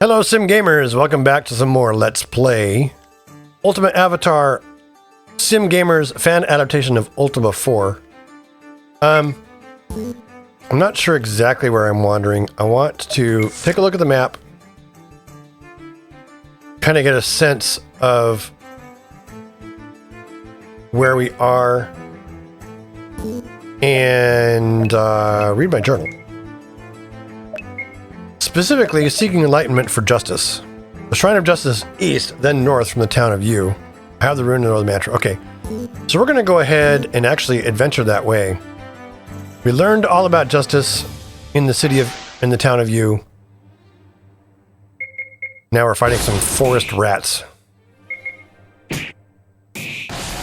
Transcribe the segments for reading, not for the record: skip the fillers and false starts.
Hello SimGamers, welcome back to some more Let's Play. Ultimate Avatar SimGamer's fan adaptation of Ultima IV. I'm not sure exactly where I'm wandering. I want to take a look at the map, kind of get a sense of where we are, and read my journal. Specifically, seeking enlightenment for justice. The Shrine of Justice east, then north from the town of Yu. I have the rune of the mantra. Okay, so we're going to go ahead and actually adventure that way. We learned all about justice in the town of Yu. Now we're fighting some forest rats.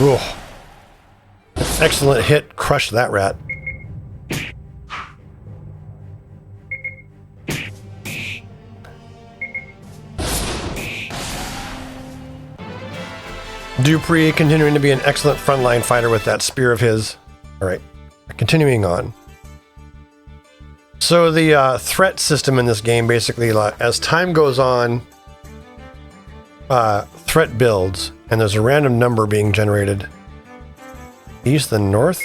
Ooh. Excellent hit, crushed that rat. Dupree continuing to be an excellent frontline fighter with that spear of his. Alright, continuing on. So the threat system in this game, basically, as time goes on, threat builds, and there's a random number being generated. East, then north?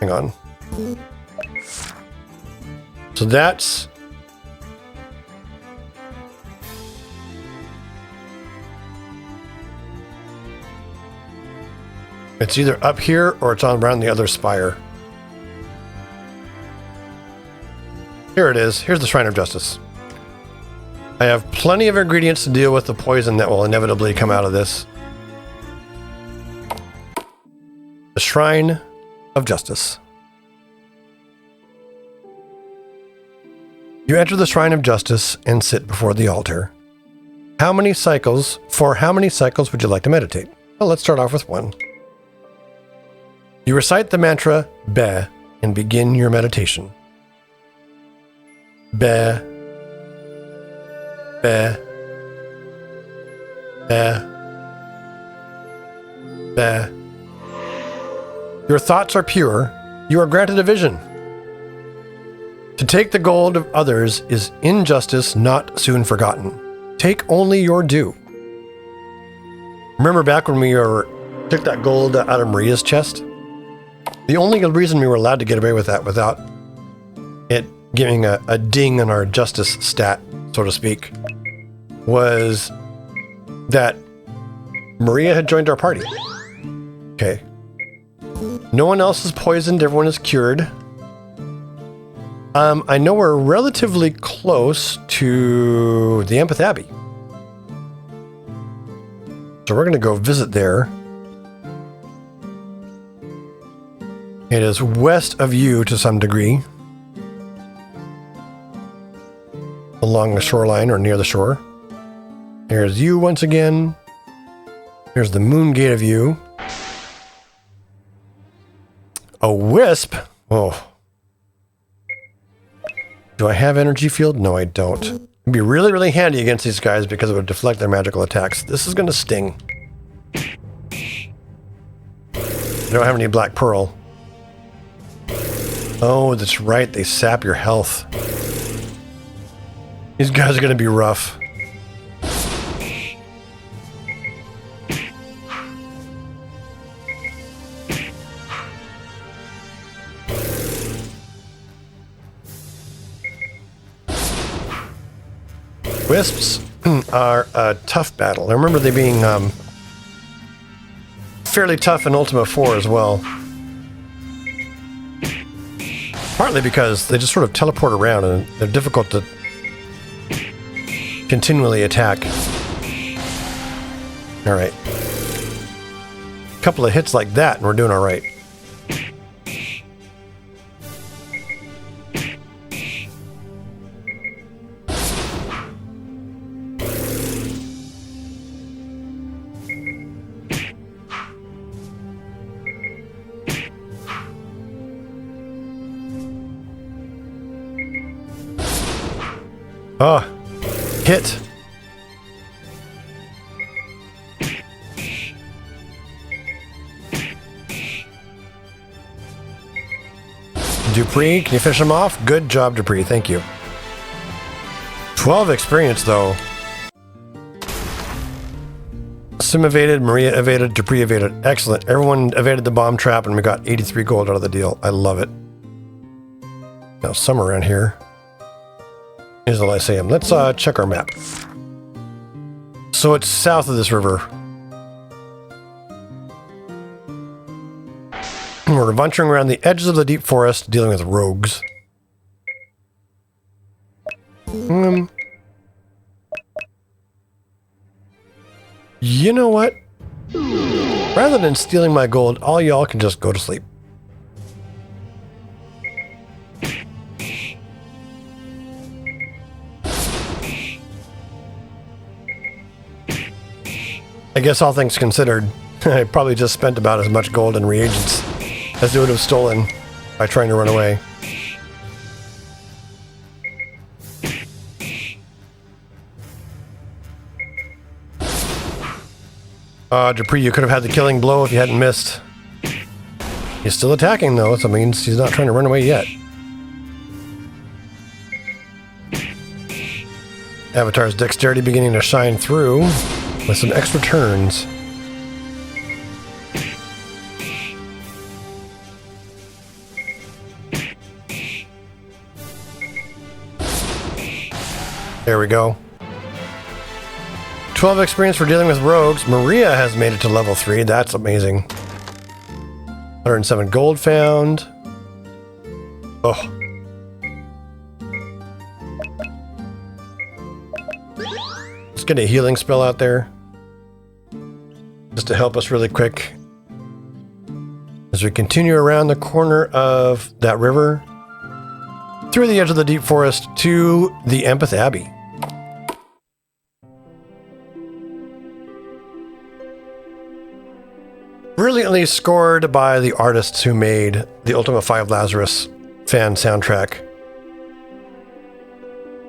Hang on. So that's... It's either up here or it's on around the other spire. Here it is. Here's the Shrine of Justice. I have plenty of ingredients to deal with the poison that will inevitably come out of this. The Shrine of Justice. You enter the Shrine of Justice and sit before the altar. For how many cycles would you like to meditate? Well, let's start off with one. You recite the mantra Be and begin your meditation. Be, Be, Be, Be. Your thoughts are pure. You are granted a vision. To take the gold of others is injustice not soon forgotten. Take only your due. Remember back when we took that gold out of Maria's chest? The only reason we were allowed to get away with that without it giving a ding on our justice stat, so to speak, was that Maria had joined our party. Okay. No one else is poisoned, everyone is cured. I know we're relatively close to the Empath Abbey. So we're going to go visit there. It is west of you to some degree. Along the shoreline or near the shore. There's you once again. Here's the moon gate of you. A wisp? Oh. Do I have energy field? No, I don't. It'd be really, really handy against these guys because it would deflect their magical attacks. This is going to sting. I don't have any black pearl. Oh, that's right. They sap your health. These guys are going to be rough. Wisps are a tough battle. I remember they being fairly tough in Ultima IV as well. Partly because they just sort of teleport around and they're difficult to continually attack. Alright. A couple of hits like that and we're doing alright. Oh, hit. Dupree, can you finish him off? Good job, Dupree. Thank you. 12 experience, though. Sim evaded, Maria evaded, Dupree evaded. Excellent. Everyone evaded the bomb trap and we got 83 gold out of the deal. I love it. Now, somewhere around here is the Lyceum. Let's check our map. So it's south of this river. We're venturing around the edges of the deep forest, dealing with rogues. You know what? Rather than stealing my gold, all y'all can just go to sleep. I guess all things considered, I probably just spent about as much gold and reagents as they would have stolen by trying to run away. Dupree, you could have had the killing blow if you hadn't missed. He's still attacking though, so that means he's not trying to run away yet. Avatar's dexterity beginning to shine through with some extra turns. There we go. 12 experience for dealing with rogues. Maria has made it to level 3. That's amazing. 107 gold found. Oh. Let's get a healing spell out there. Just to help us really quick. As we continue around the corner of that river. Through the edge of the deep forest to the Empath Abbey. Brilliantly scored by the artists who made the Ultima V Lazarus fan soundtrack.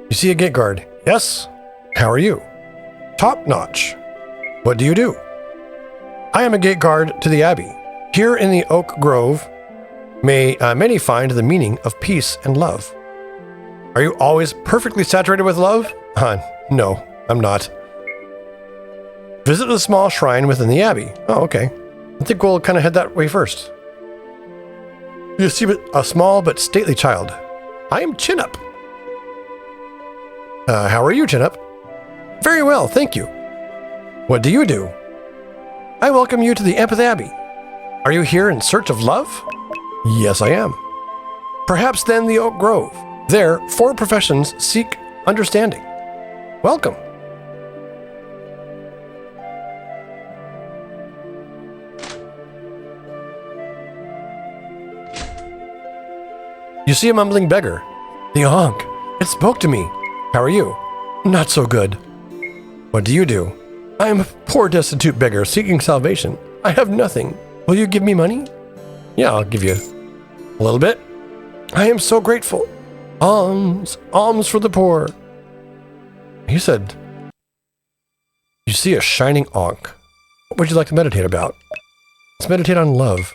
You see a gate guard. Yes? How are you? Top notch. What do you do? I am a gate guard to the Abbey. Here in the Oak Grove, may many find the meaning of peace and love. Are you always perfectly saturated with love? No, I'm not. Visit the small shrine within the Abbey. Oh, okay. I think we'll kind of head that way first. You see a small but stately child. I am Chin-Up. How are you, Chin-Up? Very well, thank you. What do you do? I welcome you to the Empath Abbey. Are you here in search of love? Yes, I am. Perhaps then the Oak Grove. There, 4 professions seek understanding. Welcome. You see a mumbling beggar. The Ankh. It spoke to me. How are you? Not so good. What do you do? I am a poor destitute beggar seeking salvation. I have nothing. Will you give me money? Yeah, I'll give you a little bit. I am so grateful. Alms. Alms for the poor. He said, you see a shining Ankh. What would you like to meditate about? Let's meditate on love.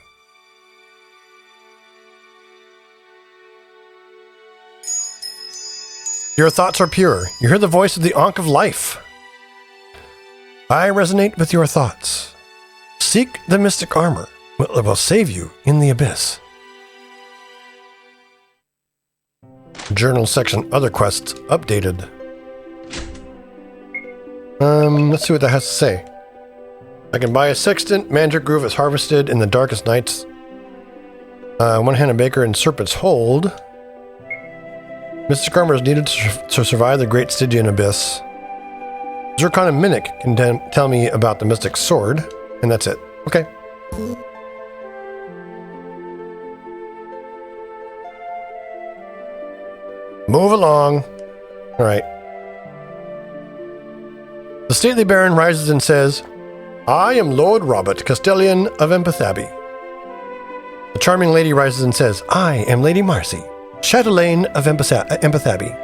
Your thoughts are pure. You hear the voice of the Ankh of life. I resonate with your thoughts. Seek the mystic armor. It will save you in the abyss. Journal section, other quests, updated. Let's see what that has to say. I can buy a sextant. Mandrake Groove is harvested in the darkest nights. One-handed baker in Serpent's Hold. Mystic armor is needed to survive the Great Stygian Abyss. Zircon and Minnick can tell me about the Mystic Sword, and that's it. Okay. Move along. All right. The stately baron rises and says, I am Lord Robert, Castellan of Empath Abbey. The charming lady rises and says, I am Lady Marcy, Chatelaine of Empath Abbey.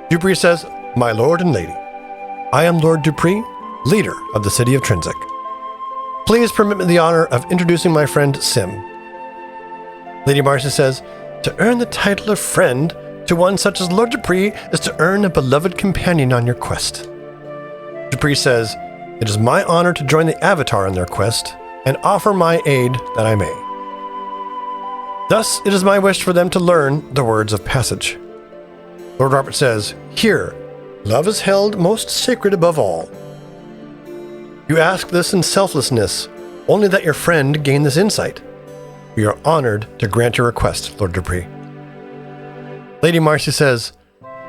Dupree says, my lord and lady, I am Lord Dupree, leader of the city of Trinsic. Please permit me the honor of introducing my friend Sim. Lady Marcy says, to earn the title of friend to one such as Lord Dupree is to earn a beloved companion on your quest. Dupree says, It is my honor to join the Avatar in their quest and offer my aid that I may. Thus, it is my wish for them to learn the words of passage. Lord Robert says, "Here, love is held most sacred above all. You ask this in selflessness, only that your friend gain this insight. We are honored to grant your request, Lord Dupree." Lady Marcy says,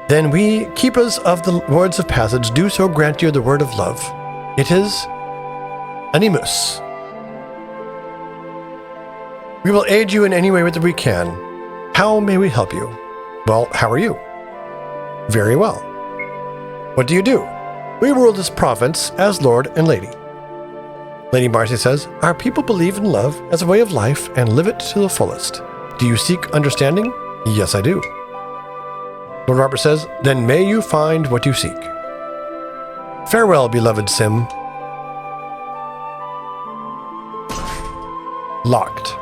"Then we, keepers of the words of passage, do so grant you the word of love. It is animus. We will aid you in any way that we can. How may we help you? Well, how are you? Very well. What do you do? We rule this province as Lord and Lady." Lady Marcy says, "Our people believe in love as a way of life and live it to the fullest. Do you seek understanding?" "Yes, I do." Lord Robert says, "Then may you find what you seek. Farewell, beloved Sim." Locked.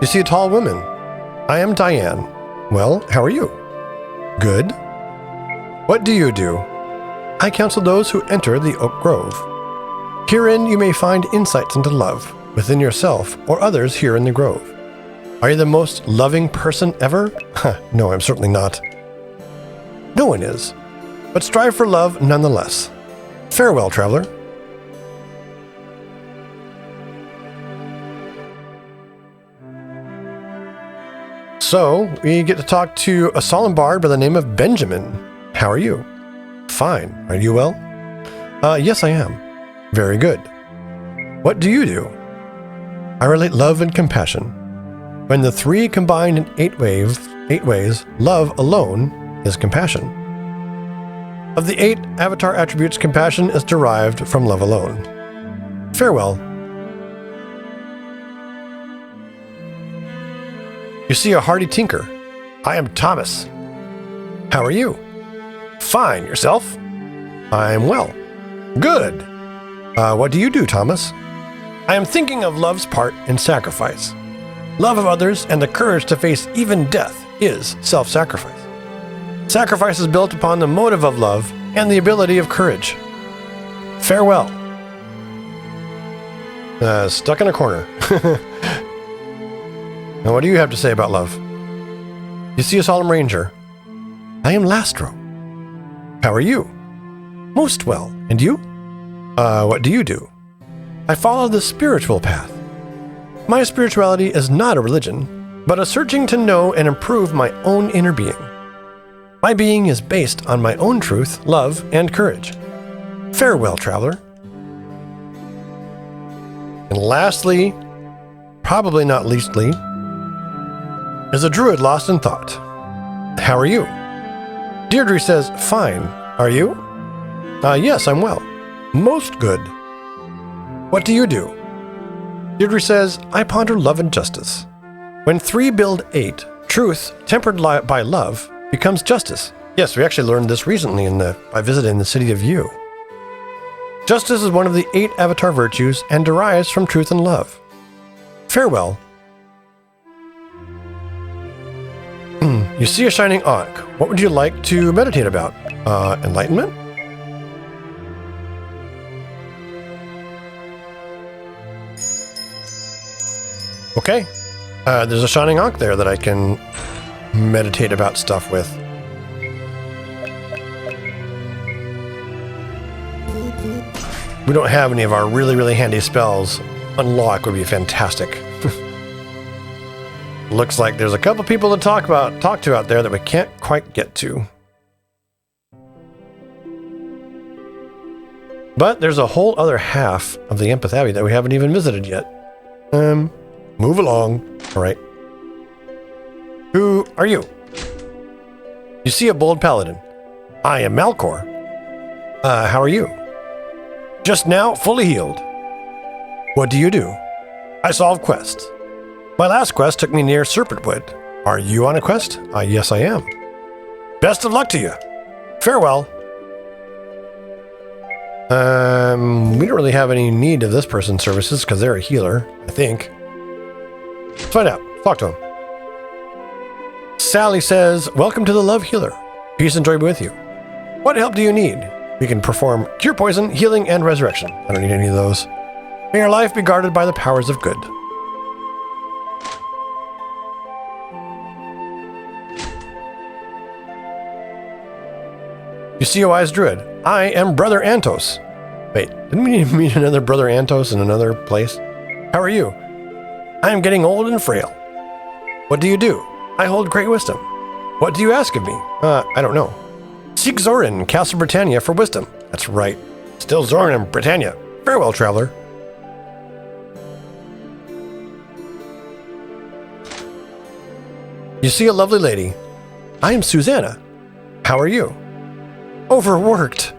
You see a tall woman. "I am Diane." "Well, how are you?" "Good." "What do you do?" "I counsel those who enter the Oak Grove. Herein you may find insights into love, within yourself or others here in the grove. Are you the most loving person ever?" "No, I'm certainly not." "No one is, but strive for love nonetheless. Farewell, traveler." So, we get to talk to a solemn bard by the name of Benjamin. "How are you?" "Fine. Are you well?" Yes, I am." "Very good. What do you do?" "I relate love and compassion. When the three combine in eight ways, love alone is compassion. Of the 8 avatar attributes, compassion is derived from love alone. Farewell." You see a hardy tinker. "I am Thomas." "How are you?" "Fine. Yourself?" "I'm well." "Good. What do you do, Thomas?" "I am thinking of love's part in sacrifice. Love of others and the courage to face even death is self-sacrifice. Sacrifice is built upon the motive of love and the ability of courage. Farewell." Stuck in a corner. Now, what do you have to say about love? You see a solemn ranger. "I am Lastro." "How are you?" "Most well. And you?" What do you do?" "I follow the spiritual path. My spirituality is not a religion, but a searching to know and improve my own inner being. My being is based on my own truth, love, and courage. Farewell, traveler." And lastly, probably not leastly, is a druid lost in thought. "How are you?" Deirdre says, "Fine. Are you?" Yes, I'm well." "Most good. What do you do?" Deirdre says, "I ponder love and justice. When 3 build 8, truth, tempered by love, becomes justice." Yes, we actually learned this recently by visiting the city of Yu. "Justice is one of the 8 avatar virtues and derives from truth and love. Farewell." You see a shining ankh. What would you like to meditate about? Enlightenment? Okay. There's a shining ankh there that I can meditate about stuff with. We don't have any of our really, really handy spells. Unlock would be fantastic. Looks like there's a couple people to talk to out there that we can't quite get to. But there's a whole other half of the Empath Abbey that we haven't even visited yet. Move along. All right. Who are you? You see a bold paladin. "I am Malcor." How are you?" "Just now, fully healed." "What do you do?" "I solve quests. My last quest took me near Serpentwood. Are you on a quest?" Yes, I am." "Best of luck to you. Farewell." We don't really have any need of this person's services because they're a healer, I think. Let's find out. Talk to him. Sally says, welcome to the Love Healer. Peace and joy be with you. What help do you need? We can perform cure poison, healing, and resurrection. I don't need any of those. May your life be guarded by the powers of good. You see, O wise druid, I am Brother Antos. Wait, didn't we meet another Brother Antos in another place? How are you? I am getting old and frail. What do you do? I hold great wisdom. What do you ask of me? I don't know. Seek Zorin, Castle Britannia for wisdom. That's right. Still Zorin and Britannia. Farewell, traveler. You see a lovely lady. I am Susanna. How are you? Overworked.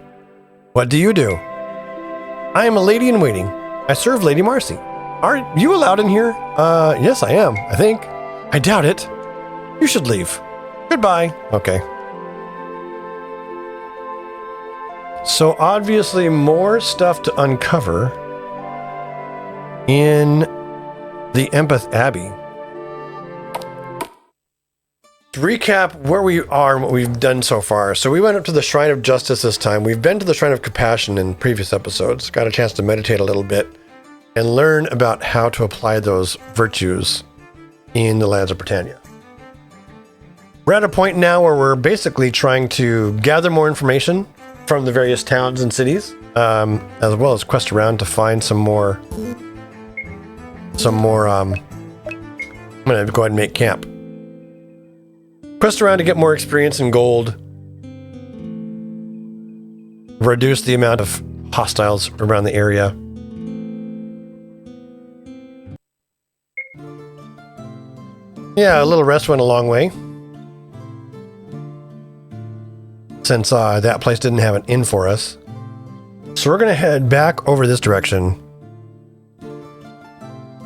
What do you do? I am a lady in waiting. I serve Lady Marcy. Are you allowed in here? Yes, I am, I think. I doubt it. You should leave. Goodbye. Okay. So obviously more stuff to uncover in the Empath Abbey. To recap where we are and what we've done so far. So we went up to the Shrine of Justice this time. We've been to the Shrine of Compassion in previous episodes. Got a chance to meditate a little bit and learn about how to apply those virtues in the lands of Britannia. We're at a point now where we're basically trying to gather more information from the various towns and cities, as well as quest around to find some more, I'm gonna go ahead and make camp. Quest around to get more experience in gold, reduce the amount of hostiles around the area. Yeah, a little rest went a long way. Since that place didn't have an inn for us. So we're going to head back over this direction.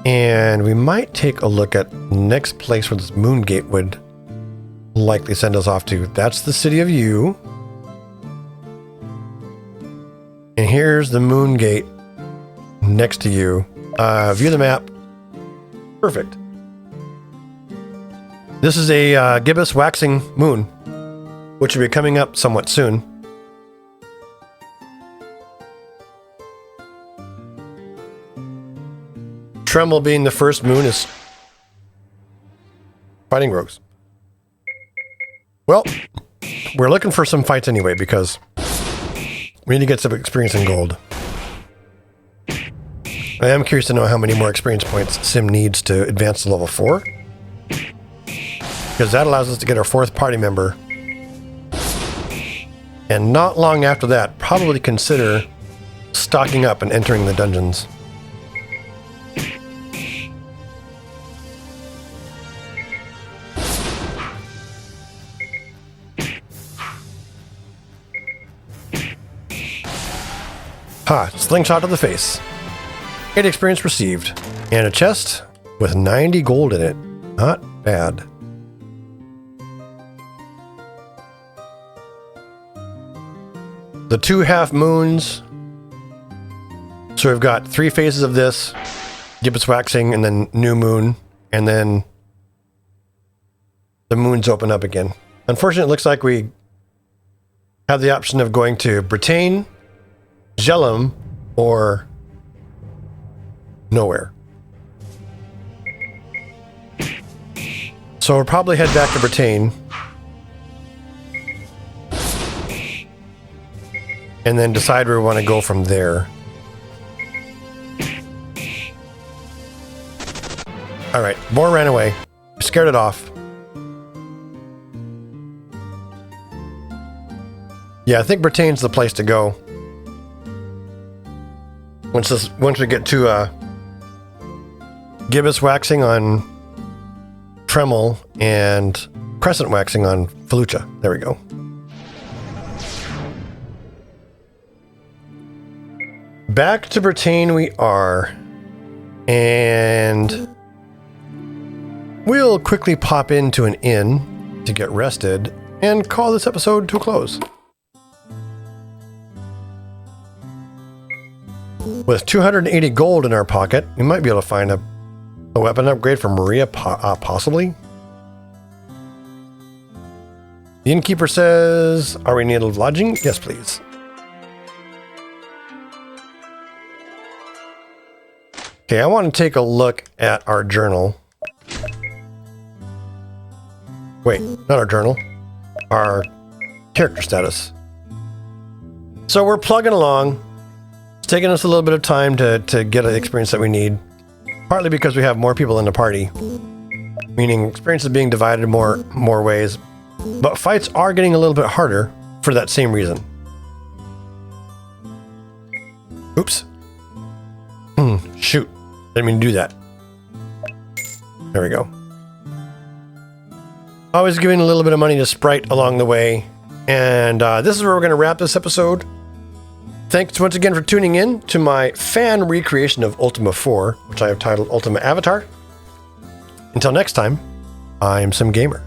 And we might take a look at the next place where this moon gate would likely send us off to. That's the city of Yu. And here's the moon gate next to you. View the map. Perfect. This is a gibbous waxing moon, which will be coming up somewhat soon. Tremble being the first moon is fighting rogues. Well, we're looking for some fights anyway because we need to get some experience in gold. I am curious to know how many more experience points Sim needs to advance to level 4. Because that allows us to get our 4th party member. And not long after that, probably consider stocking up and entering the dungeons. Slingshot to the face. 8 experience received. And a chest with 90 gold in it. Not bad. The 2 half moons. So we've got 3 phases of this. Gibbous waxing and then new moon. And then the moons open up again. Unfortunately, it looks like we have the option of going to Bretagne, Jellum, or nowhere. So we'll probably head back to Bretagne. And then decide where we want to go from there. Alright, boar ran away. We scared it off. Yeah, I think Bretagne's the place to go. Once we get to gibbous waxing on Tremel and crescent waxing on Felucia. There we go. Back to Bretagne we are. And we'll quickly pop into an inn to get rested and call this episode to a close. With 280 gold in our pocket, we might be able to find a weapon upgrade for Maria, possibly. The innkeeper says, are we in need of lodging? Yes, please. Okay, I want to take a look at our journal. Wait, not our journal. Our character status. So we're plugging along. It's taking us a little bit of time to get the experience that we need. Partly because we have more people in the party. Meaning experience is being divided more ways. But fights are getting a little bit harder for that same reason. Oops. Shoot. Didn't mean to do that. There we go. Always giving a little bit of money to Sprite along the way. And this is where we're going to wrap this episode. Thanks once again for tuning in to my fan recreation of Ultima IV, which I have titled Ultima Avatar. Until next time, I'm SimGamer.